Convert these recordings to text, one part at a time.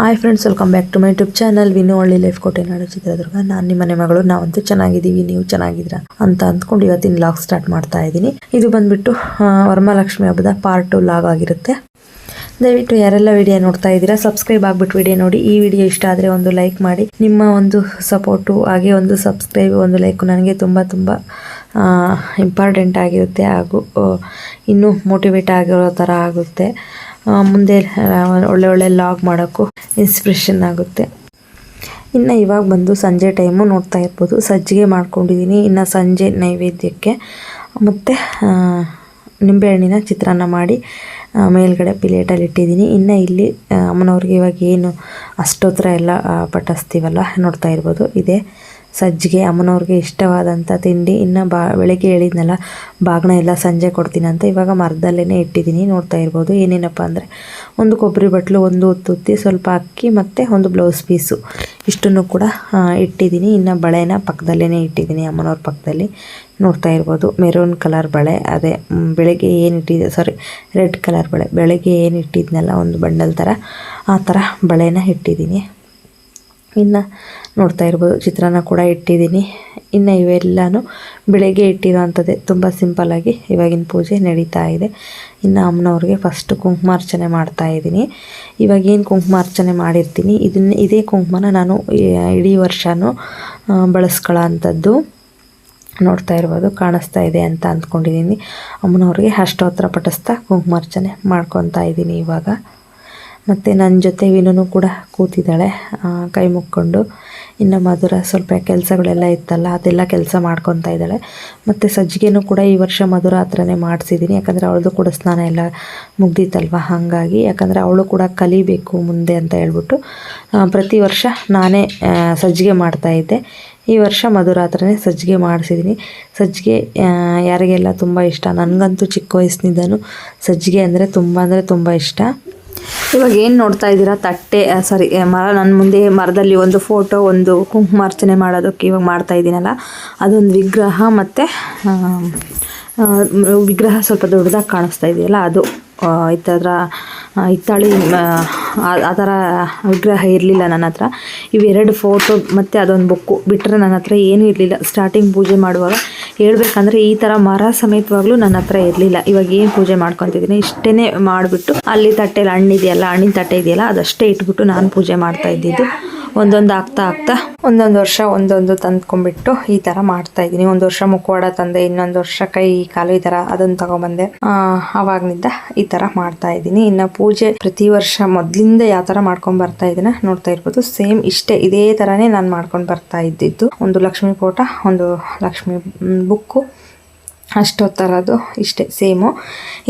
Hi friends, welcome back to my YouTube channel Vinu ಒಳ್ಳೆ life ಕೋಟೆನಾಡು ಚಿತ್ರದುರ್ಗ. ನಾನು ನಿಮ್ಮ ಮನೆ ಮಗಳು. ನಾವಂತೂ ಚೆನ್ನಾಗಿದ್ದೀವಿ, ನೀವು ಚೆನ್ನಾಗಿದ್ದೀರಾ ಅಂತ ಅಂದ್ಕೊಂಡು ಇವತ್ತಿನ ಲಾಗ್ ಸ್ಟಾರ್ಟ್ ಮಾಡ್ತಾ ಇದ್ದೀನಿ. ಇದು ಬಂದ್ಬಿಟ್ಟು ವರಮಹಾಲಕ್ಷ್ಮಿ ಹಬ್ಬದ ಪಾರ್ಟ್ 2 ಲಾಗ್ ಆಗಿರುತ್ತೆ. ದಯವಿಟ್ಟು ಯಾರೆಲ್ಲ ವಿಡಿಯೋ ನೋಡ್ತಾ ಇದ್ದೀರಾ ಸಬ್ಸ್ಕ್ರೈಬ್ ಆಗಿಬಿಟ್ಟು ವಿಡಿಯೋ ನೋಡಿ. ಈ ವಿಡಿಯೋ ಇಷ್ಟ ಆದರೆ ಒಂದು ಲೈಕ್ ಮಾಡಿ. ನಿಮ್ಮ ಒಂದು ಸಪೋರ್ಟು ಹಾಗೆ ಒಂದು ಸಬ್ಸ್ಕ್ರೈಬ್ ಒಂದು ಲೈಕ್ ನನಗೆ ತುಂಬ ಇಂಪಾರ್ಟೆಂಟ್ ಆಗಿರುತ್ತೆ, ಹಾಗೂ ಇನ್ನೂ ಮೋಟಿವೇಟ್ ಆಗಿರೋ ಥರ ಆಗುತ್ತೆ. ಮುಂದೆ ಒಳ್ಳೆ ಲಾಗ್ ಮಾಡೋಕ್ಕೂ ಇನ್ಸ್ಪಿರೇಷನ್ ಆಗುತ್ತೆ. ಇನ್ನು ಇವಾಗ ಬಂದು ಸಂಜೆ ಟೈಮು ನೋಡ್ತಾ ಇರ್ಬೋದು, ಸಜ್ಜಿಗೆ ಮಾಡ್ಕೊಂಡಿದ್ದೀನಿ. ಇನ್ನು ಸಂಜೆ ನೈವೇದ್ಯಕ್ಕೆ ಮತ್ತು ನಿಂಬೆಹಣ್ಣಿನ ಚಿತ್ರಾನ್ನ ಮಾಡಿ ಮೇಲ್ಗಡೆ ಪ್ಲೇಟಲ್ಲಿ ಇಟ್ಟಿದ್ದೀನಿ. ಇನ್ನು ಇಲ್ಲಿ ಅಮ್ಮನವ್ರಿಗೆ ಇವಾಗ ಏನು ಅಷ್ಟೋತ್ತರ ಎಲ್ಲ ಪಠಿಸ್ತೀವಲ್ಲ ನೋಡ್ತಾ ಇರ್ಬೋದು, ಇದೇ ಸಜ್ಜಿಗೆ ಅಮ್ಮನವ್ರಿಗೆ ಇಷ್ಟವಾದಂಥ ತಿಂಡಿ. ಇನ್ನು ಬೆಳಗ್ಗೆ ಹೇಳಿದ್ನಲ್ಲ ಬಾಗಿನ ಎಲ್ಲ ಸಂಜೆ ಕೊಡ್ತೀನಿ ಅಂತ, ಇವಾಗ ಮರದಲ್ಲೇ ಇಟ್ಟಿದ್ದೀನಿ. ನೋಡ್ತಾ ಇರ್ಬೋದು ಏನೇನಪ್ಪ ಅಂದರೆ ಒಂದು ಕೊಬ್ಬರಿ ಬಟ್ಲು, ಒಂದು ಉತ್ತುತ್ತಿ, ಸ್ವಲ್ಪ ಅಕ್ಕಿ ಮತ್ತು ಒಂದು ಬ್ಲೌಸ್ ಪೀಸು, ಇಷ್ಟನ್ನು ಕೂಡ ಇಟ್ಟಿದ್ದೀನಿ. ಇನ್ನು ಬಳೆನ ಪಕ್ಕದಲ್ಲೇ ಇಟ್ಟಿದ್ದೀನಿ, ಅಮ್ಮನವ್ರ ಪಕ್ಕದಲ್ಲಿ. ನೋಡ್ತಾ ಇರ್ಬೋದು ಮೆರೂನ್ ಕಲರ್ ಬಳೆ, ಅದೇ ಬೆಳಗ್ಗೆ ಏನು ಇಟ್ಟಿದ್ದೆ, ರೆಡ್ ಕಲರ್ ಬಳೆ, ಬೆಳಗ್ಗೆ ಏನು ಇಟ್ಟಿದ್ನಲ್ಲ ಒಂದು ಬಂಡಲ್ ಥರ, ಆ ಥರ ಬಳೆನ ಇಟ್ಟಿದ್ದೀನಿ. ಇನ್ನು ನೋಡ್ತಾ ಇರ್ಬೋದು ಚಿತ್ರಾನ್ನ ಕೂಡ ಇಟ್ಟಿದ್ದೀನಿ. ಇನ್ನು ಇವೆಲ್ಲನೂ ಬೆಳಗ್ಗೆ ಇಟ್ಟಿರೋವಂಥದ್ದೇ, ತುಂಬ ಸಿಂಪಲ್ಲಾಗಿ ಇವಾಗಿನ ಪೂಜೆ ನಡೀತಾ ಇದೆ. ಇನ್ನು ಅಮ್ಮನವ್ರಿಗೆ ಫಸ್ಟು ಕುಂಕುಮಾರ್ಚನೆ ಮಾಡ್ತಾಯಿದ್ದೀನಿ. ಇವಾಗೇನು ಕುಂಕುಮಾರ್ಚನೆ ಮಾಡಿರ್ತೀನಿ ಇದೇ ಕುಂಕುಮನ ನಾನು ಇಡೀ ವರ್ಷವೂ ಬಳಸ್ಕೊಳ್ಳೋ ಅಂಥದ್ದು. ನೋಡ್ತಾ ಇರ್ಬೋದು ಕಾಣಿಸ್ತಾ ಇದೆ ಅಂತ ಅಂದ್ಕೊಂಡಿದ್ದೀನಿ. ಅಮ್ಮನವ್ರಿಗೆ ಅಷ್ಟೋತ್ತರ ಪಠಿಸ್ತಾ ಕುಂಕುಮಾರ್ಚನೆ ಮಾಡ್ಕೊತಾ ಇದ್ದೀನಿ ಇವಾಗ. ಮತ್ತು ನನ್ನ ಜೊತೆ ವಿನೂ ಕೂಡ ಕೂತಿದ್ದಾಳೆ ಕೈ ಮುಕ್ಕೊಂಡು. ಇನ್ನು ಮಧುರ ಸ್ವಲ್ಪ ಕೆಲಸಗಳೆಲ್ಲ ಇತ್ತಲ್ಲ ಅದೆಲ್ಲ ಕೆಲಸ ಮಾಡ್ಕೊತಾ ಇದ್ದಾಳೆ. ಮತ್ತು ಸಜ್ಜಿಗೆನೂ ಕೂಡ ಈ ವರ್ಷ ಮಧುರ ಹತ್ರನೇ ಮಾಡಿಸಿದ್ದೀನಿ, ಯಾಕಂದರೆ ಅವಳದು ಕೂಡ ಸ್ನಾನ ಎಲ್ಲ ಮುಗ್ದಿತ್ತಲ್ವ, ಹಾಗಾಗಿ. ಯಾಕಂದರೆ ಅವಳು ಕೂಡ ಕಲಿಬೇಕು ಮುಂದೆ ಅಂತ ಹೇಳ್ಬಿಟ್ಟು ಪ್ರತಿ ವರ್ಷ ನಾನೇ ಸಜ್ಜಿಗೆ ಮಾಡ್ತಾಯಿದ್ದೆ. ಈ ವರ್ಷ ಮಧುರ ಹತ್ರನೇ ಸಜ್ಜಿಗೆ ಮಾಡಿಸಿದ್ದೀನಿ. ಸಜ್ಜಿಗೆ ಯಾರಿಗೆಲ್ಲ ತುಂಬ ಇಷ್ಟ, ನನಗಂತೂ ಚಿಕ್ಕ ವಯಸ್ಸಿನಿಂದನೂ ಸಜ್ಜಿಗೆ ಅಂದರೆ ತುಂಬ ಇಷ್ಟ. ಇವಾಗ ಏನು ನೋಡ್ತಾ ಇದ್ದೀರಾ, ನನ್ನ ಮುಂದೆ ಮರದಲ್ಲಿ ಒಂದು ಫೋಟೋ, ಒಂದು ಕುಂಕುಮಾರ್ಚನೆ ಮಾಡೋದಕ್ಕೆ ಇವಾಗ ಮಾಡ್ತಾ ಇದ್ದೀನಲ್ಲ, ಅದೊಂದು ವಿಗ್ರಹ. ಮತ್ತು ವಿಗ್ರಹ ಸ್ವಲ್ಪ ದೊಡ್ಡದಾಗಿ ಕಾಣಿಸ್ತಾ ಇದೆಯಲ್ಲ, ಅದು ಹಿತ್ತಾಳಿ ಆ ಥರ ವಿಗ್ರಹ ಇರಲಿಲ್ಲ ನನ್ನ ಹತ್ರ. ಇವೆರಡು ಫೋಟೋ ಮತ್ತು ಅದೊಂದು ಬುಕ್ಕು ಬಿಟ್ಟರೆ ನನ್ನ ಹತ್ರ ಏನೂ ಇರಲಿಲ್ಲ. ಸ್ಟಾರ್ಟಿಂಗ್ ಪೂಜೆ ಮಾಡುವಾಗ ಹೇಳ್ಬೇಕಂದ್ರೆ ಈ ಥರ ಮರ ಸಮೇತವಾಗ್ಲೂ ನನ್ನ ಹತ್ರ ಇರಲಿಲ್ಲ. ಇವಾಗ ಏನು ಪೂಜೆ ಮಾಡ್ಕೊತಿದ್ದೀನಿ ಇಷ್ಟೇ ಮಾಡಿಬಿಟ್ಟು, ಅಲ್ಲಿ ತಟ್ಟೆಲಿ ಹಣ್ಣಿನ ತಟ್ಟೆ ಇದೆಯಲ್ಲ ಅದಷ್ಟೇ ಇಟ್ಬಿಟ್ಟು ನಾನು ಪೂಜೆ ಮಾಡ್ತಾ ಇದ್ದಿದ್ದು. ಒಂದೊಂದು ಆಗ್ತಾ ಒಂದೊಂದು ವರ್ಷ ಒಂದೊಂದು ತಂದ್ಕೊಂಡ್ಬಿಟ್ಟು ಈ ಥರ ಮಾಡ್ತಾಯಿದ್ದೀನಿ. ಒಂದು ವರ್ಷ ಮುಖವಾಡ ತಂದೆ, ಇನ್ನೊಂದು ವರ್ಷ ಕೈ ಕಾಲು ಈ ಥರ ಅದನ್ನು ತಗೊಂಬಂದೆ. ಆವಾಗನಿಂದ ಈ ಥರ ಮಾಡ್ತಾಯಿದ್ದೀನಿ. ಇನ್ನು ಪೂಜೆ ಪ್ರತಿ ವರ್ಷ ಮೊದಲಿಂದ ಯಾವ ಥರ ಮಾಡ್ಕೊಂಡು ಬರ್ತಾ ಇದ್ದೀನ ನೋಡ್ತಾ ಇರ್ಬೋದು. ಸೇಮ್ ಇದೇ ಥರನೇ ನಾನು ಮಾಡ್ಕೊಂಡು ಬರ್ತಾ ಇದ್ದಿದ್ದು. ಒಂದು ಲಕ್ಷ್ಮೀ ಫೋಟೋ, ಒಂದು ಲಕ್ಷ್ಮೀ ಬುಕ್ಕು, ಅಷ್ಟೊತ್ತರದ್ದು ಇಷ್ಟೇ ಸೇಮು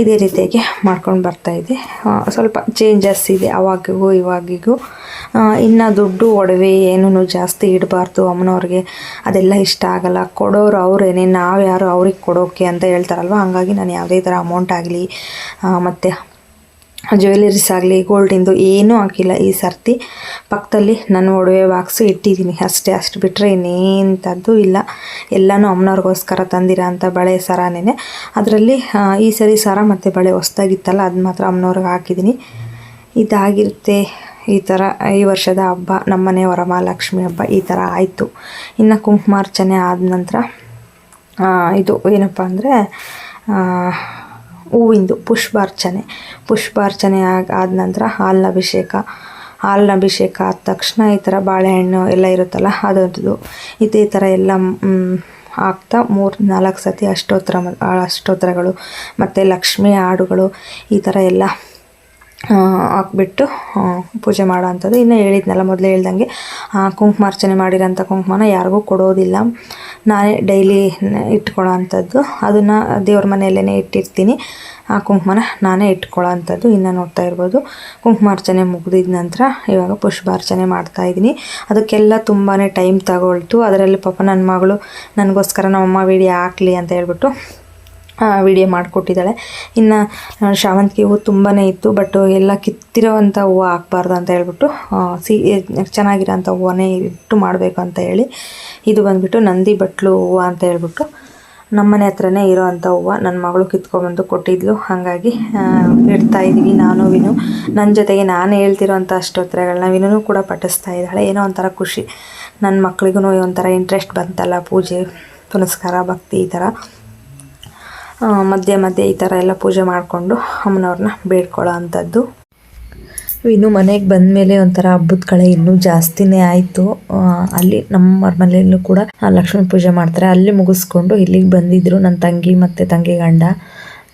ಇದೇ ರೀತಿಯಾಗಿ ಮಾಡ್ಕೊಂಡು ಬರ್ತಾಯಿದ್ದೆ. ಸ್ವಲ್ಪ ಚೇಂಜಸ್ ಇದೆ ಅವಾಗಿಗೂ ಇವಾಗಿಗೂ. ಇನ್ನು ದುಡ್ಡು ಒಡವೆ ಏನೂ ಜಾಸ್ತಿ ಇಡಬಾರ್ದು ಅಮ್ಮನವ್ರಿಗೆ, ಅದೆಲ್ಲ ಇಷ್ಟ ಆಗಲ್ಲ. ಕೊಡೋರು ಅವರೇನೆ, ನಾವು ಯಾರು ಅವ್ರಿಗೆ ಕೊಡೋಕ್ಕೆ ಅಂತ ಹೇಳ್ತಾರಲ್ವ. ಹಾಗಾಗಿ ನಾನು ಯಾವುದೇ ಥರ ಅಮೌಂಟ್ ಆಗಲಿ ಮತ್ತು ಜ್ಯುವೆಲರೀಸ್ ಆಗಲಿ ಗೋಲ್ಡಿಂದು ಏನೂ ಹಾಕಿಲ್ಲ ಈ ಸರ್ತಿ. ಪಕ್ಕದಲ್ಲಿ ನಾನು ಒಡವೆ ಬಾಕ್ಸು ಇಟ್ಟಿದ್ದೀನಿ ಅಷ್ಟು ಬಿಟ್ಟರೆ ಇನ್ನೇಂಥದ್ದು ಇಲ್ಲ. ಎಲ್ಲನೂ ಅಮ್ಮನವ್ರಿಗೋಸ್ಕರ ತಂದಿರೋ ಅಂಥ ಬಳೆ ಸರನೇ. ಅದರಲ್ಲಿ ಈ ಸರಿ ಸರ ಮತ್ತು ಬಳೆ ಹೊಸ್ದಾಗಿತ್ತಲ್ಲ, ಅದು ಮಾತ್ರ ಅಮ್ಮನವ್ರಿಗೆ ಹಾಕಿದ್ದೀನಿ. ಇದಾಗಿರುತ್ತೆ ಈ ಥರ ಈ ವರ್ಷದ ಹಬ್ಬ, ನಮ್ಮನೆ ವರಮಹಾಲಕ್ಷ್ಮಿ ಹಬ್ಬ ಈ ಥರ ಆಯಿತು. ಇನ್ನು ಕುಂಕುಮಾರ್ಚನೆ ಆದ ನಂತರ ಇದು ಏನಪ್ಪ ಅಂದರೆ ಹೂವಿಂದು ಪುಷ್ಪಾರ್ಚನೆ ಆದ ನಂತರ ಹಾಲಿನ ಅಭಿಷೇಕ ಆದ ತಕ್ಷಣ ಈ ಥರ ಬಾಳೆಹಣ್ಣು ಎಲ್ಲ ಇರುತ್ತಲ್ಲ ಅದರದ್ದು ಇದೇ ಥರ ಎಲ್ಲ ಆಗ್ತಾ 3-4 ಸತಿ ಅಷ್ಟೋತ್ತರಗಳು ಮತ್ತು ಲಕ್ಷ್ಮಿ ಹಾಡುಗಳು ಈ ಥರ ಎಲ್ಲ ಹಾಕ್ಬಿಟ್ಟು ಪೂಜೆ ಮಾಡೋ ಅಂಥದ್ದು. ಇನ್ನು ಹೇಳಿದ್ನಲ್ಲ ಮೊದಲೇ ಹೇಳ್ದಂಗೆ ಕುಂಕುಮಾರ್ಚನೆ ಮಾಡಿರೋಂಥ ಕುಂಕುಮನ ಯಾರಿಗೂ ಕೊಡೋದಿಲ್ಲ, ನಾನೇ ಡೈಲಿ ಇಟ್ಕೊಳ್ಳೋ ಅಂಥದ್ದು. ಅದನ್ನು ದೇವ್ರ ಮನೆಯಲ್ಲೇ ಇಟ್ಟಿರ್ತೀನಿ, ಆ ಕುಂಕುಮನ ನಾನೇ ಇಟ್ಕೊಳ್ಳೋ ಅಂಥದ್ದು. ಇನ್ನು ನೋಡ್ತಾ ಇರ್ಬೋದು ಕುಂಕುಮಾರ್ಚನೆ ಮುಗಿದಿದ ನಂತರ ಇವಾಗ ಪುಷ್ಪಾರ್ಚನೆ ಮಾಡ್ತಾಯಿದ್ದೀನಿ. ಅದಕ್ಕೆಲ್ಲ ತುಂಬಾ ಟೈಮ್ ತಗೊಳ್ತು. ಅದರಲ್ಲಿ ಪಾಪ ನನ್ನ ಮಗಳು ನನಗೋಸ್ಕರ ನಮ್ಮಮ್ಮ ವಿಡಿಯೋ ಹಾಕಲಿ ಅಂತ ಹೇಳ್ಬಿಟ್ಟು ವಿಡಿಯೋ ಮಾಡಿಕೊಟ್ಟಿದ್ದಾಳೆ. ಇನ್ನು ಶಾವಂತಿಗೆ ಹೂವು ತುಂಬಾ ಇತ್ತು, ಬಟ್ ಎಲ್ಲ ಕಿತ್ತಿರೋವಂಥ ಹೂವು ಹಾಕ್ಬಾರ್ದು ಅಂತ ಹೇಳ್ಬಿಟ್ಟು ಚೆನ್ನಾಗಿರೋಂಥ ಹೂವನ್ನೇ ಇಟ್ಟು ಮಾಡಬೇಕು ಅಂತ ಹೇಳಿ ಇದು ಬಂದುಬಿಟ್ಟು ನಂದಿ ಬಟ್ಲು ಹೂವು ಅಂತ ಹೇಳ್ಬಿಟ್ಟು ನಮ್ಮನೆ ಹತ್ರನೇ ಇರೋವಂಥ ಹೂವು ನನ್ನ ಮಗಳು ಕಿತ್ಕೊಂಡ್ಬಂದು ಕೊಟ್ಟಿದ್ಲು. ಹಾಗಾಗಿ ಇಡ್ತಾ ಇದ್ದೀವಿ ನಾನು ವಿನು. ನನ್ನ ಜೊತೆಗೆ ನಾನು ಹೇಳ್ತಿರೋಂಥ ಅಷ್ಟೋತ್ತರಗಳನ್ನ ವಿನೂ ಕೂಡ ಪಠಿಸ್ತಾ ಇದ್ದಾಳೆ. ಏನೋ ಒಂಥರ ಖುಷಿ, ನನ್ನ ಮಕ್ಳಿಗೂ ಒಂಥರ ಇಂಟ್ರೆಸ್ಟ್ ಬಂತಲ್ಲ, ಪೂಜೆ ಪುನಸ್ಕಾರ ಭಕ್ತಿ ಈ ಥರ ಮಧ್ಯೆ ಮಧ್ಯೆ ಈ ಥರ ಎಲ್ಲ ಪೂಜೆ ಮಾಡಿಕೊಂಡು ಅಮ್ಮನವ್ರನ್ನ ಬೇಡ್ಕೊಳ್ಳೋ ಅಂಥದ್ದು. ಇನ್ನು ಮನೆಗೆ ಬಂದ ಮೇಲೆ ಒಂಥರ ಹಬ್ಬದ ಕಳೆ ಇನ್ನೂ ಜಾಸ್ತಿನೇ ಆಯಿತು. ಅಲ್ಲಿ ನಮ್ಮ ಮನೆಯಲ್ಲೂ ಕೂಡ ಲಕ್ಷ್ಮೀ ಪೂಜೆ ಮಾಡ್ತಾರೆ. ಅಲ್ಲಿ ಮುಗಿಸ್ಕೊಂಡು ಇಲ್ಲಿಗೆ ಬಂದಿದ್ದರು ನನ್ನ ತಂಗಿ ಮತ್ತು ತಂಗಿ ಗಂಡ,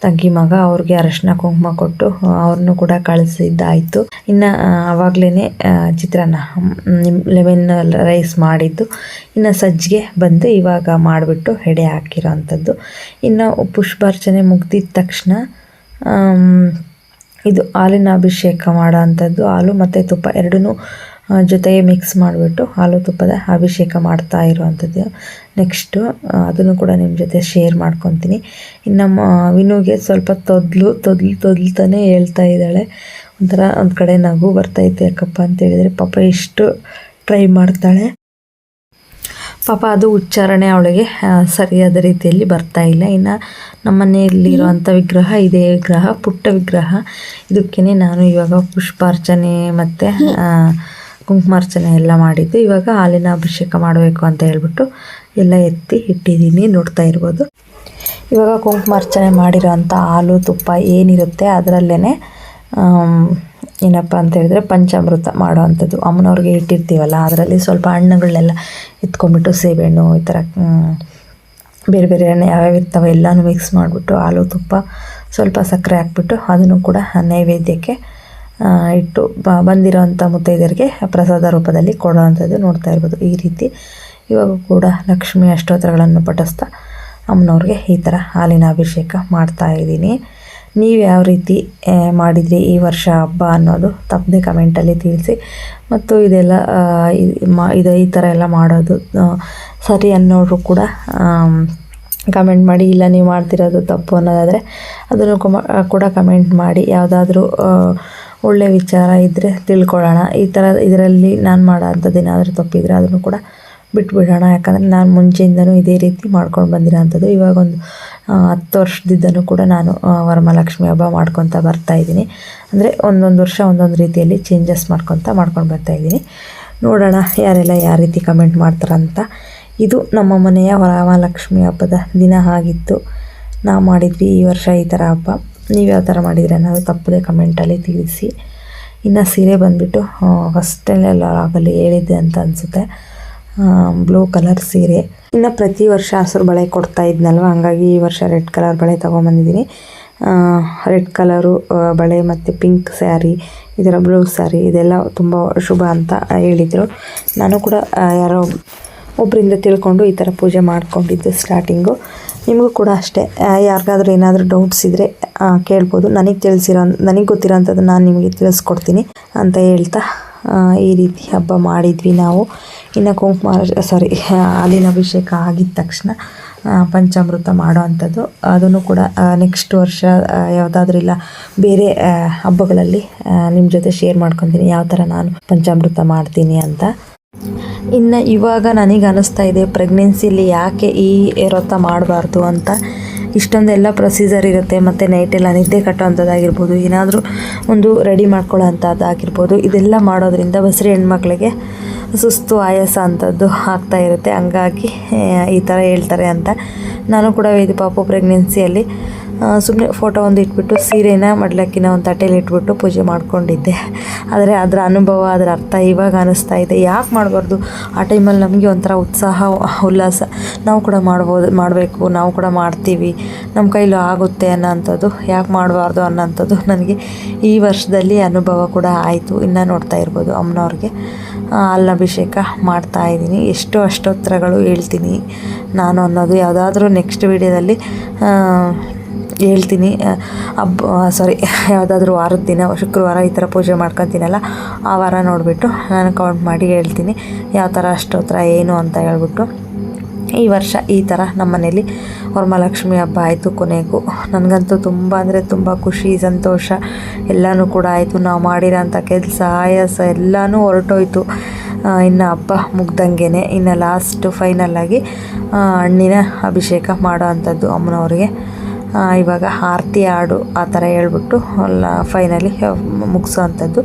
ತಂಗಿ ಮಗ. ಅವ್ರಿಗೆ ಅರಶಿನ ಕುಂಕುಮ ಕೊಟ್ಟು ಅವ್ರನ್ನೂ ಕೂಡ ಕಳಿಸಿದ್ದಾಯಿತು. ಇನ್ನು ಆವಾಗಲೇ ಚಿತ್ರಾನ್ನ ಲೆಮನ್ ರೈಸ್ ಮಾಡಿದ್ದು. ಇನ್ನು ಸಜ್ಜಿಗೆ ಬಂದು ಇವಾಗ ಮಾಡಿಬಿಟ್ಟು ಎಡೆ ಹಾಕಿರೋ ಅಂಥದ್ದು. ಇನ್ನು ಪುಷ್ಪಾರ್ಚನೆ ಮುಗ್ದಿದ ತಕ್ಷಣ ಇದು ಹಾಲಿನ ಅಭಿಷೇಕ ಮಾಡೋ ಅಂಥದ್ದು. ಹಾಲು ಮತ್ತು ತುಪ್ಪ ಎರಡೂ ಜೊತೆಗೆ ಮಿಕ್ಸ್ ಮಾಡಿಬಿಟ್ಟು ಹಾಲು ತುಪ್ಪದ ಅಭಿಷೇಕ ಮಾಡ್ತಾ ಇರುವಂಥದ್ದು. ನೆಕ್ಸ್ಟು ಅದನ್ನು ಕೂಡ ನಿಮ್ಮ ಜೊತೆ ಶೇರ್ ಮಾಡ್ಕೊತೀನಿ. ಇನ್ನು ನಮ್ಮ ವಿನುಗೆ ಸ್ವಲ್ಪ ತೊದಲ್ತಾನೆ ಹೇಳ್ತಾ ಇದ್ದಾಳೆ. ಒಂಥರ ಒಂದು ಕಡೆ ನಗು ಬರ್ತೈತೆ. ಯಾಕಪ್ಪ ಅಂತೇಳಿದರೆ ಪಾಪ ಎಷ್ಟು ಟ್ರೈ ಮಾಡ್ತಾಳೆ, ಪಾಪ ಅದು ಉಚ್ಚಾರಣೆ ಅವಳಿಗೆ ಸರಿಯಾದ ರೀತಿಯಲ್ಲಿ ಬರ್ತಾ ಇಲ್ಲ. ಇನ್ನು ನಮ್ಮನೆಯಲ್ಲಿರುವಂಥ ವಿಗ್ರಹ ಇದೇ ವಿಗ್ರಹ, ಪುಟ್ಟ ವಿಗ್ರಹ. ಇದಕ್ಕೇ ನಾನು ಇವಾಗ ಪುಷ್ಪಾರ್ಚನೆ ಮತ್ತು ಕುಂಕುಮಾರ್ಚನೆ ಎಲ್ಲ ಮಾಡಿದ್ದು. ಇವಾಗ ಹಾಲಿನ ಅಭಿಷೇಕ ಮಾಡಬೇಕು ಅಂತ ಹೇಳ್ಬಿಟ್ಟು ಎಲ್ಲ ಎತ್ತಿ ಇಟ್ಟಿದ್ದೀನಿ, ನೋಡ್ತಾ ಇರ್ಬೋದು. ಇವಾಗ ಕುಂಕುಮಾರ್ಚನೆ ಮಾಡಿರೋ ಅಂಥ ಹಾಲು ತುಪ್ಪ ಏನಿರುತ್ತೆ ಅದರಲ್ಲೇ ಏನಪ್ಪ ಅಂತ ಹೇಳಿದ್ರೆ ಪಂಚಾಮೃತ ಮಾಡೋ ಅಂಥದ್ದು. ಅಮ್ಮನವ್ರಿಗೆ ಇಟ್ಟಿರ್ತೀವಲ್ಲ, ಅದರಲ್ಲಿ ಸ್ವಲ್ಪ ಹಣ್ಣುಗಳನ್ನೆಲ್ಲ ಎತ್ಕೊಂಡ್ಬಿಟ್ಟು ಸೇಬೆಹಣ್ಣು ಈ ಥರ ಬೇರೆ ಬೇರೆ ಹಣ್ಣು ಯಾವ್ಯಾವ ಇರ್ತವೆ ಎಲ್ಲನೂ ಮಿಕ್ಸ್ ಮಾಡಿಬಿಟ್ಟು ಹಾಲು ತುಪ್ಪ ಸ್ವಲ್ಪ ಸಕ್ಕರೆ ಹಾಕ್ಬಿಟ್ಟು ಅದನ್ನು ಕೂಡ ನೈವೇದ್ಯಕ್ಕೆ ಇಟ್ಟು ಬಂದಿರೋವಂಥ ಮುತ್ತೈದೆಯರಿಗೆ ಪ್ರಸಾದ ರೂಪದಲ್ಲಿ ಕೊಡೋ ಅಂಥದ್ದು ನೋಡ್ತಾ ಇರ್ಬೋದು. ಈ ರೀತಿ ಇವಾಗ ಕೂಡ ಲಕ್ಷ್ಮಿ ಅಷ್ಟೋತ್ತರಗಳನ್ನು ಪಠಿಸ್ತಾ ಅಮ್ಮನವ್ರಿಗೆ ಈ ಥರ ಹಾಲಿನ ಅಭಿಷೇಕ ಮಾಡ್ತಾ ಇದ್ದೀನಿ. ನೀವು ಯಾವ ರೀತಿ ಮಾಡಿದ್ರಿ ಈ ವರ್ಷ ಹಬ್ಬ ಅನ್ನೋದು ತಪ್ಪದೆ ಕಮೆಂಟಲ್ಲಿ ತಿಳಿಸಿ. ಮತ್ತು ಇದೆಲ್ಲ ಈ ಥರ ಎಲ್ಲ ಮಾಡೋದು ಸರಿ ಅನ್ನೋರು ಕೂಡ ಕಮೆಂಟ್ ಮಾಡಿ. ಇಲ್ಲ ನೀವು ಮಾಡ್ತಿರೋದು ತಪ್ಪು ಅನ್ನೋದಾದರೆ ಅದನ್ನು ಕೂಡ ಕಮೆಂಟ್ ಮಾಡಿ. ಯಾವುದಾದ್ರೂ ಒಳ್ಳೆಯ ವಿಚಾರ ಇದ್ದರೆ ತಿಳ್ಕೊಳ್ಳೋಣ. ಈ ಥರ ಇದರಲ್ಲಿ ನಾನು ಮಾಡೋ ಅಂಥದ್ದು ಏನಾದರೂ ತಪ್ಪಿದರೆ ಅದನ್ನು ಕೂಡ ಬಿಟ್ಬಿಡೋಣ. ಯಾಕಂದರೆ ನಾನು ಮುಂಚೆಯಿಂದನೂ ಇದೇ ರೀತಿ ಮಾಡ್ಕೊಂಡು ಬಂದಿರೋ ಅಂಥದ್ದು. ಇವಾಗ ಒಂದು 10 ವರ್ಷದಿಂದನೂ ಕೂಡ ನಾನು ವರಮಹಾಲಕ್ಷ್ಮಿ ಹಬ್ಬ ಮಾಡ್ಕೊತ ಬರ್ತಾಯಿದ್ದೀನಿ. ಅಂದರೆ ಒಂದೊಂದು ವರ್ಷ ಒಂದೊಂದು ರೀತಿಯಲ್ಲಿ ಚೇಂಜಸ್ ಮಾಡ್ಕೊಂಡು ಬರ್ತಾಯಿದ್ದೀನಿ. ನೋಡೋಣ ಯಾರೆಲ್ಲ ಯಾವ ರೀತಿ ಕಮೆಂಟ್ ಮಾಡ್ತಾರಂತ. ಇದು ನಮ್ಮ ಮನೆಯ ವರಮಹಾಲಕ್ಷ್ಮಿ ಹಬ್ಬದ ದಿನ ಆಗಿತ್ತು. ನಾವು ಮಾಡಿದ್ವಿ ಈ ವರ್ಷ ಈ ಥರ ಹಬ್ಬ. ನೀವು ಯಾವ ಥರ ಮಾಡಿದರೆ ಅನ್ನೋದು ತಪ್ಪದೆ ಕಮೆಂಟಲ್ಲಿ ತಿಳಿಸಿ. ಇನ್ನು ಸೀರೆ ಬಂದುಬಿಟ್ಟು ಫಸ್ಟಲ್ಲೆಲ್ಲ ಆಗಲಿ ಹೇಳಿದ್ದೆ ಅಂತ ಅನಿಸುತ್ತೆ, ಬ್ಲೂ ಕಲರ್ ಸೀರೆ. ಇನ್ನು ಪ್ರತಿ ವರ್ಷ ಹಸಿರು ಬಳೆ ಕೊಡ್ತಾ ಇದ್ನಲ್ವ, ಹಂಗಾಗಿ ಈ ವರ್ಷ ರೆಡ್ ಕಲರ್ ಬಳೆ ತೊಗೊಂಬಂದಿದ್ದೀನಿ. ರೆಡ್ ಕಲರು ಬಳೆ ಮತ್ತು ಪಿಂಕ್ ಸ್ಯಾರಿ, ಈ ಥರ ಬ್ಲೂ ಸ್ಯಾರಿ ಇದೆಲ್ಲ ತುಂಬ ಶುಭ ಅಂತ ಹೇಳಿದರು. ನಾನು ಕೂಡ ಯಾರೋ ಒಬ್ಬರಿಂದ ತಿಳ್ಕೊಂಡು ಈ ಥರ ಪೂಜೆ ಮಾಡ್ಕೊಂಡಿದ್ದು ಸ್ಟಾರ್ಟಿಂಗು. ನಿಮಗೂ ಕೂಡ ಅಷ್ಟೇ, ಯಾರಿಗಾದ್ರೂ ಏನಾದರೂ ಡೌಟ್ಸ್ ಇದ್ದರೆ ಕೇಳ್ಬೋದು. ನನಗೆ ಗೊತ್ತಿರೋಂಥದ್ದು ನಾನು ನಿಮಗೆ ತಿಳಿಸ್ಕೊಡ್ತೀನಿ ಅಂತ ಹೇಳ್ತಾ ಈ ರೀತಿ ಹಬ್ಬ ಮಾಡಿದ್ವಿ ನಾವು. ಇನ್ನು ಹಾಲಿನ ಅಭಿಷೇಕ ಆಗಿದ ತಕ್ಷಣ ಪಂಚಾಮೃತ ಮಾಡೋ ಅಂಥದ್ದು. ಅದನ್ನು ಕೂಡ ನೆಕ್ಸ್ಟ್ ವರ್ಷ ಯಾವುದಾದ್ರೂ ಇಲ್ಲ ಬೇರೆ ಹಬ್ಬಗಳಲ್ಲಿ ನಿಮ್ಮ ಜೊತೆ ಶೇರ್ ಮಾಡ್ಕೊತೀನಿ ಯಾವ ಥರ ನಾನು ಪಂಚಾಮೃತ ಮಾಡ್ತೀನಿ ಅಂತ. ಇನ್ನು ಇವಾಗ ನನಗೆ ಅನ್ನಿಸ್ತಾ ಇದೆ ಪ್ರೆಗ್ನೆನ್ಸಿಲಿ ಯಾಕೆ ಈ ವ್ರತ ಮಾಡಬಾರ್ದು ಅಂತ. ಇಷ್ಟೊಂದೆಲ್ಲ ಪ್ರೊಸೀಜರ್ ಇರುತ್ತೆ, ಮತ್ತು ನೈಟೆಲ್ಲ ನಿದ್ದೆ ಕಟ್ಟೋವಂಥದ್ದಾಗಿರ್ಬೋದು, ಏನಾದರೂ ಒಂದು ರೆಡಿ ಮಾಡ್ಕೊಳ್ಳೋ ಅಂಥದ್ದಾಗಿರ್ಬೋದು. ಇದೆಲ್ಲ ಮಾಡೋದ್ರಿಂದ ಬಸ್ರಿ ಹೆಣ್ಮಕ್ಳಿಗೆ ಸುಸ್ತು ಆಯಾಸ ಅಂಥದ್ದು ಆಗ್ತಾ ಇರುತ್ತೆ. ಹಂಗಾಗಿ ಈ ಥರ ಹೇಳ್ತಾರೆ ಅಂತ. ನಾನು ಕೂಡ ಪಾಪು ಪ್ರೆಗ್ನೆನ್ಸಿಯಲ್ಲಿ ಸುಮ್ಮನೆ ಫೋಟೋ ಒಂದು ಇಟ್ಬಿಟ್ಟು ಸೀರೆನ ಮಡ್ಲಕ್ಕಿನ ಒಂದು ತಟ್ಟೆಯಲ್ಲಿ ಇಟ್ಬಿಟ್ಟು ಪೂಜೆ ಮಾಡ್ಕೊಂಡಿದ್ದೆ. ಆದರೆ ಅದರ ಅನುಭವ, ಅದರ ಅರ್ಥ ಇವಾಗ ಅನ್ನಿಸ್ತಾ ಇದೆ. ಯಾಕೆ ಮಾಡಬಾರ್ದು? ಆ ಟೈಮಲ್ಲಿ ನಮಗೆ ಒಂಥರ ಉತ್ಸಾಹ ಉಲ್ಲಾಸ, ನಾವು ಕೂಡ ಮಾಡಬೇಕು, ನಾವು ಕೂಡ ಮಾಡ್ತೀವಿ, ನಮ್ಮ ಕೈಲೂ ಆಗುತ್ತೆ ಅನ್ನೋಂಥದ್ದು. ಯಾಕೆ ಮಾಡಬಾರ್ದು ಅನ್ನೋಂಥದ್ದು ನನಗೆ ಈ ವರ್ಷದಲ್ಲಿ ಅನುಭವ ಕೂಡ ಆಯಿತು. ಇನ್ನು ನೋಡ್ತಾ ಇರ್ಬೋದು ಅಮ್ಮನವ್ರಿಗೆ ಹಾಲಿನ ಅಭಿಷೇಕ ಮಾಡ್ತಾಯಿದ್ದೀನಿ. ಎಷ್ಟು ಅಷ್ಟೋತ್ತರಗಳು ಹೇಳ್ತೀನಿ ನಾನು ಅನ್ನೋದು ಯಾವುದಾದ್ರೂ ನೆಕ್ಸ್ಟ್ ವೀಡಿಯೋದಲ್ಲಿ ಹೇಳ್ತೀನಿ. ಯಾವುದಾದ್ರೂ ವಾರದ ದಿನ ಶುಕ್ರವಾರ ಈ ಥರ ಪೂಜೆ ಮಾಡ್ಕೊತೀನಲ್ಲ, ಆ ವಾರ ನೋಡಿಬಿಟ್ಟು ನಾನು ಕೌಂಟ್ ಮಾಡಿ ಹೇಳ್ತೀನಿ ಯಾವ ಥರ ಅಷ್ಟೋತ್ತರ ಏನು ಅಂತ ಹೇಳ್ಬಿಟ್ಟು. ಈ ವರ್ಷ ಈ ಥರ ನಮ್ಮ ಮನೇಲಿ ವರಮಹಾಲಕ್ಷ್ಮಿ ಹಬ್ಬ ಆಯಿತು. ಕೊನೆಗೂ ನನಗಂತೂ ತುಂಬ ಅಂದರೆ ತುಂಬ ಖುಷಿ, ಸಂತೋಷ ಎಲ್ಲನೂ ಕೂಡ ಆಯಿತು. ನಾವು ಮಾಡಿರೋಂಥ ಕೆಲಸ ಆಯಾಸ ಎಲ್ಲನೂ ಹೊರಟೋಯ್ತು. ಇನ್ನು ಹಬ್ಬ ಮುಗ್ದಂಗೆ ಇನ್ನು ಲಾಸ್ಟು ಫೈನಲ್ಲಾಗಿ ಹಣ್ಣಿನ ಅಭಿಷೇಕ ಮಾಡೋ ಅಂಥದ್ದು ಅಮ್ಮನವ್ರಿಗೆ. ಇವಾಗ ಆರತಿ ಹಾಡು ಆ ಥರ ಹೇಳ್ಬಿಟ್ಟು ಫೈನಲಿ ಮುಗಿಸೋ ಅಂಥದ್ದು.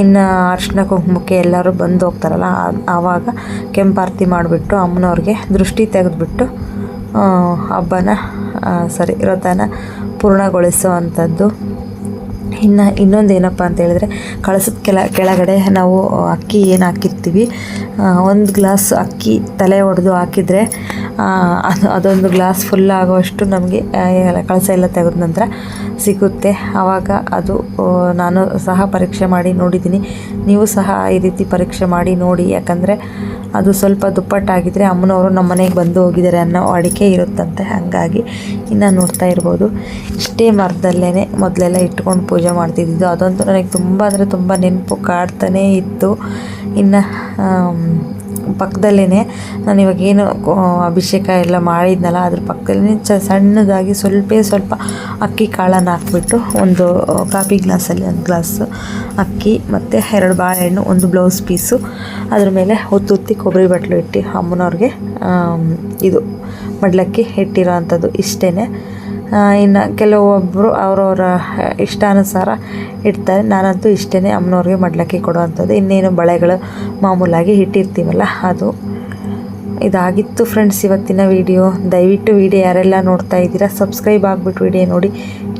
ಇನ್ನು ಅರ್ಶಿನ ಕುಂಕುಮಕ್ಕೆ ಎಲ್ಲರೂ ಬಂದು ಹೋಗ್ತಾರಲ್ಲ, ಆವಾಗ ಕೆಂಪಾರತಿ ಮಾಡಿಬಿಟ್ಟು ಅಮ್ಮನವ್ರಿಗೆ ದೃಷ್ಟಿ ತೆಗೆದುಬಿಟ್ಟು ವ್ರತನ ಪೂರ್ಣಗೊಳಿಸೋ ಅಂಥದ್ದು. ಇನ್ನೊಂದು ಏನಪ್ಪ ಅಂತ ಹೇಳಿದ್ರೆ, ಕಳಸದ ಕೆಳಗಡೆ ನಾವು ಅಕ್ಕಿ ಏನು ಹಾಕಿರ್ತೀವಿ, ಒಂದು ಗ್ಲಾಸ್ ಅಕ್ಕಿ ತಲೆ ಹೊಡೆದು ಹಾಕಿದರೆ ಅದೊಂದು ಗ್ಲಾಸ್ ಫುಲ್ ಆಗೋಷ್ಟು ನಮಗೆ ಕಳಸ ಎಲ್ಲ ತೆಗೆದ ನಂತರ ಸಿಗುತ್ತೆ. ಆವಾಗ ಅದು ನಾನು ಸಹ ಪರೀಕ್ಷೆ ಮಾಡಿ ನೋಡಿದ್ದೀನಿ. ನೀವು ಸಹ ಈ ರೀತಿ ಪರೀಕ್ಷೆ ಮಾಡಿ ನೋಡಿ. ಯಾಕಂದರೆ ಅದು ಸ್ವಲ್ಪ ದುಪ್ಪಟ್ಟಾಗಿದ್ದರೆ ಅಮ್ಮನವರು ನಮ್ಮ ಮನೆಗೆ ಬಂದು ಹೋಗಿದ್ದಾರೆ ಅನ್ನೋ ಅಡಿಕೆ ಇರುತ್ತಂತೆ. ಹಾಗಾಗಿ ಇನ್ನು ನೋಡ್ತಾ ಇರ್ಬೋದು, ಇಷ್ಟೇ ಮರದಲ್ಲೇ ಮೊದಲೆಲ್ಲ ಇಟ್ಕೊಂಡು ಪೂಜೆ ಮಾಡ್ತಿದ್ದಿದ್ದು. ಅದಂತೂ ನನಗೆ ತುಂಬ ಅಂದರೆ ತುಂಬ ನೆನಪು ಕಾಡ್ತಾನೇ ಇತ್ತು. ಇನ್ನು ಪಕ್ಕದಲ್ಲೇ ನಾನು ಇವಾಗೇನು ಅಭಿಷೇಕ ಎಲ್ಲ ಮಾಡಿದ್ನಲ್ಲ, ಅದ್ರ ಪಕ್ಕದಲ್ಲೇ ಸಣ್ಣದಾಗಿ ಸ್ವಲ್ಪ ಅಕ್ಕಿ ಕಾಳನ್ನು ಹಾಕ್ಬಿಟ್ಟು ಒಂದು ಕಾಫಿ ಗ್ಲಾಸಲ್ಲಿ ಒಂದು ಗ್ಲಾಸು ಅಕ್ಕಿ ಮತ್ತು 2 ಬಾಳೆಹಣ್ಣು, ಒಂದು ಬ್ಲೌಸ್ ಪೀಸು, ಅದ್ರ ಮೇಲೆ ಒತ್ತುತ್ತಿ ಕೊಬ್ಬರಿ ಬಟ್ಲು ಇಟ್ಟು ಅಮ್ಮನವ್ರಿಗೆ ಇದು ಮಡ್ಲಕ್ಕಿ ಇಟ್ಟಿರೋ ಅಂಥದ್ದು. ಇಷ್ಟೇ. ಇನ್ನು ಕೆಲವೊಬ್ಬರು ಅವರವರ ಇಷ್ಟಾನುಸಾರ ಇಡ್ತಾರೆ. ನಾನಂತೂ ಇಷ್ಟೇ ಅಮ್ಮನವ್ರಿಗೆ ಮಡ್ಲಕ್ಕಿ ಕೊಡುವಂಥದ್ದು. ಇನ್ನೇನು ಬಳೆಗಳು ಮಾಮೂಲಾಗಿ ಇಟ್ಟಿರ್ತೀವಲ್ಲ ಅದು. ಇದಾಗಿತ್ತು ಫ್ರೆಂಡ್ಸ್ ಇವತ್ತಿನ ವಿಡಿಯೋ. ದಯವಿಟ್ಟು ವಿಡಿಯೋ ಯಾರೆಲ್ಲ ನೋಡ್ತಾ ಇದ್ದೀರಾ ಸಬ್ಸ್ಕ್ರೈಬ್ ಆಗಿಬಿಟ್ಟು ವಿಡಿಯೋ ನೋಡಿ.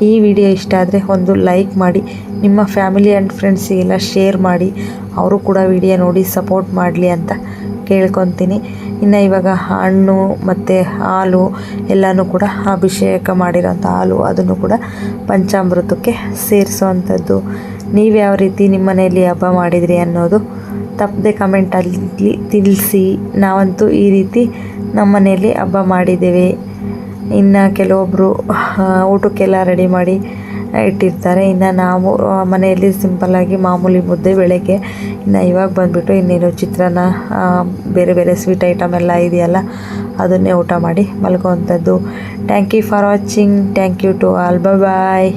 ಈ ವಿಡಿಯೋ ಇಷ್ಟ ಆದರೆ ಒಂದು ಲೈಕ್ ಮಾಡಿ, ನಿಮ್ಮ ಫ್ಯಾಮಿಲಿ ಆ್ಯಂಡ್ ಫ್ರೆಂಡ್ಸಿಗೆಲ್ಲ ಶೇರ್ ಮಾಡಿ, ಅವರು ಕೂಡ ವಿಡಿಯೋ ನೋಡಿ ಸಪೋರ್ಟ್ ಮಾಡಲಿ ಅಂತ ಕೇಳ್ಕೊತೀನಿ. ಇನ್ನು ಇವಾಗ ಹಣ್ಣು ಮತ್ತು ಹಾಲು ಎಲ್ಲನೂ ಕೂಡ ಅಭಿಷೇಕ ಮಾಡಿರೋಂಥ ಹಾಲು ಅದನ್ನು ಕೂಡ ಪಂಚಾಮೃತಕ್ಕೆ ಸೇರಿಸೋವಂಥದ್ದು. ನೀವು ಯಾವ ರೀತಿ ನಿಮ್ಮ ಮನೆಯಲ್ಲಿ ಹಬ್ಬ ಮಾಡಿದ್ರಿ ಅನ್ನೋದು ತಪ್ಪದೆ ಕಮೆಂಟಲ್ಲಿ ತಿಳಿಸಿ. ನಾವಂತೂ ಈ ರೀತಿ ನಮ್ಮ ಮನೆಯಲ್ಲಿ ಹಬ್ಬ ಮಾಡಿದ್ದೇವೆ. ಇನ್ನು ಕೆಲವೊಬ್ಬರು ಊಟಕ್ಕೆಲ್ಲ ರೆಡಿ ಮಾಡಿ ಇಟ್ಟಿರ್ತಾರೆ. ಇನ್ನು ನಾವು ಮನೆಯಲ್ಲಿ ಸಿಂಪಲ್ಲಾಗಿ ಮಾಮೂಲಿ ಮುದ್ದೆ ಬೆಳಗ್ಗೆ. ಇನ್ನು ಇವಾಗ ಬಂದುಬಿಟ್ಟು ಇನ್ನೇನು ಚಿತ್ರಾನ್ನ, ಬೇರೆ ಬೇರೆ ಸ್ವೀಟ್ ಐಟಮ್ ಎಲ್ಲ ಇದೆಯಲ್ಲ, ಅದನ್ನೇ ಊಟ ಮಾಡಿ ಮಲ್ಗೋವಂಥದ್ದು. Thank you for watching. Thank you to all. Bye.